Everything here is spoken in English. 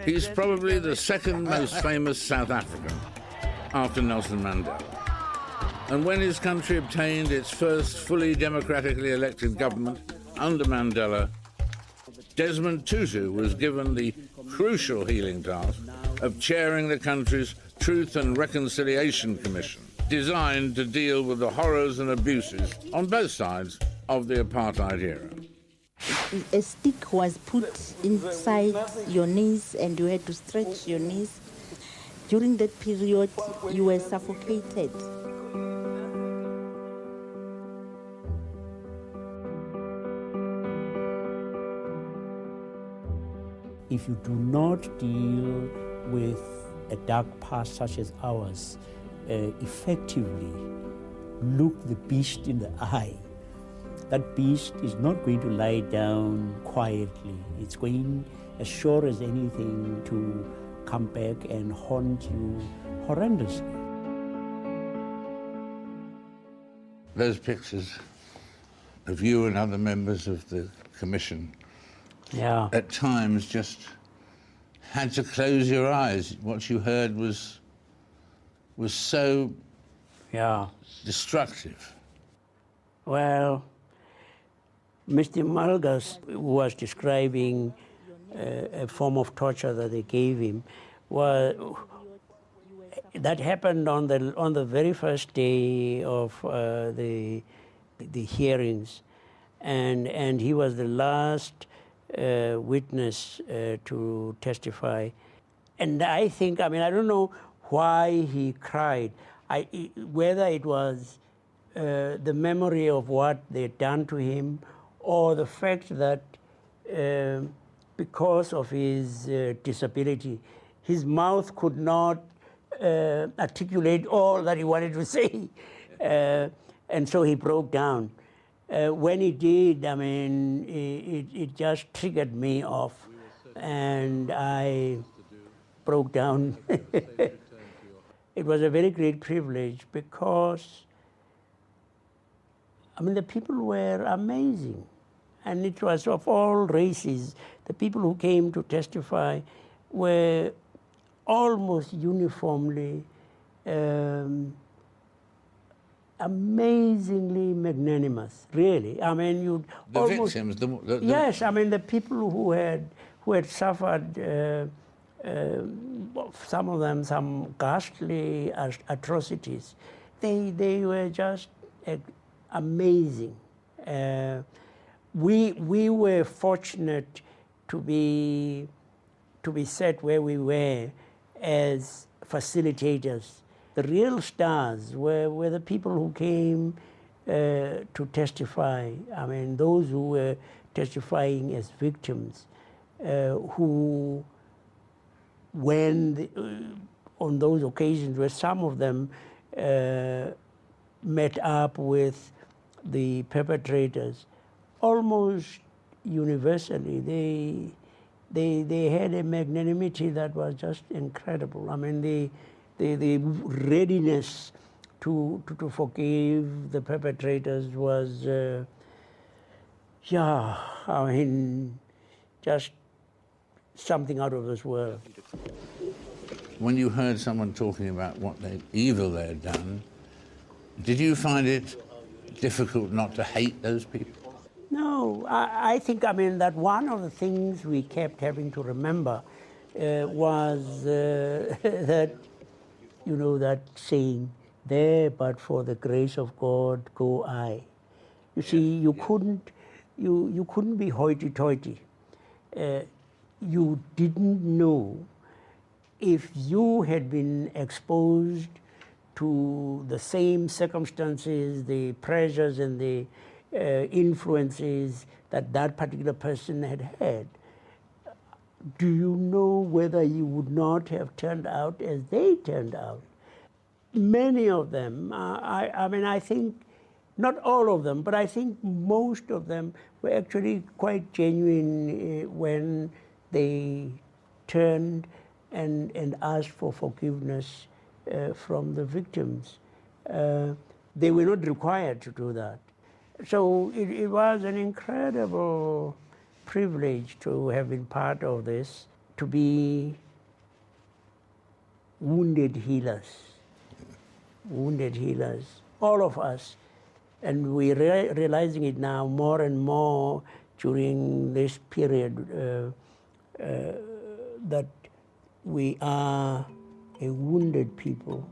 He's probably the second most famous South African after Nelson Mandela. And when his country obtained its first fully democratically elected government under Mandela, Desmond Tutu was given the crucial healing task of chairing the country's Truth and Reconciliation Commission, designed to deal with the horrors and abuses on both sides of the apartheid era. A stick was put inside your knees and you had to stretch your knees. During that period, you were suffocated. If you do not deal with a dark past such as ours, effectively look the beast in the eye, that beast is not going to lie down quietly. It's going, as sure as anything, to come back and haunt you horrendously. Those pictures of you and other members of the commission, at times just had to close your eyes. What you heard was so destructive. Well, Mr. Malgas was describing a form of torture that they gave him. That happened on the very first day of the hearings, and he was the last witness to testify. And I think, I don't know why he cried. Whether it was the memory of what they'd done to him, or the fact that because of his disability, his mouth could not articulate all that he wanted to say. And so he broke down. When he did, it just triggered me off, and I broke down. It was a very great privilege because, the people were amazing. And it was of all races. The people who came to testify were almost uniformly amazingly magnanimous, really. You'd the almost... victims, Yes, the people who had suffered, some of them, some ghastly atrocities. They were just amazing. We were fortunate to be set where we were as facilitators. The real stars were the people who came to testify. Those who were testifying as victims, who, on those occasions where some of them met up with the perpetrators, almost universally, they had a magnanimity that was just incredible. The readiness to forgive the perpetrators was, just something out of this world. When you heard someone talking about what evil they had done, did you find it difficult not to hate those people? No, I think, that one of the things we kept having to remember was that, that saying, there but for the grace of God go I. You see, you couldn't be hoity-toity. You didn't know if you had been exposed to the same circumstances, the pressures and the influences that particular person had. Do you know whether you would not have turned out as they turned out? Many of them, I think, not all of them, but I think most of them were actually quite genuine when they turned and asked for forgiveness from the victims. They were not required to do that. So it was an incredible privilege to have been part of this. to be wounded healers, all of us. And we're realizing it now more and more during this period that we are a wounded people.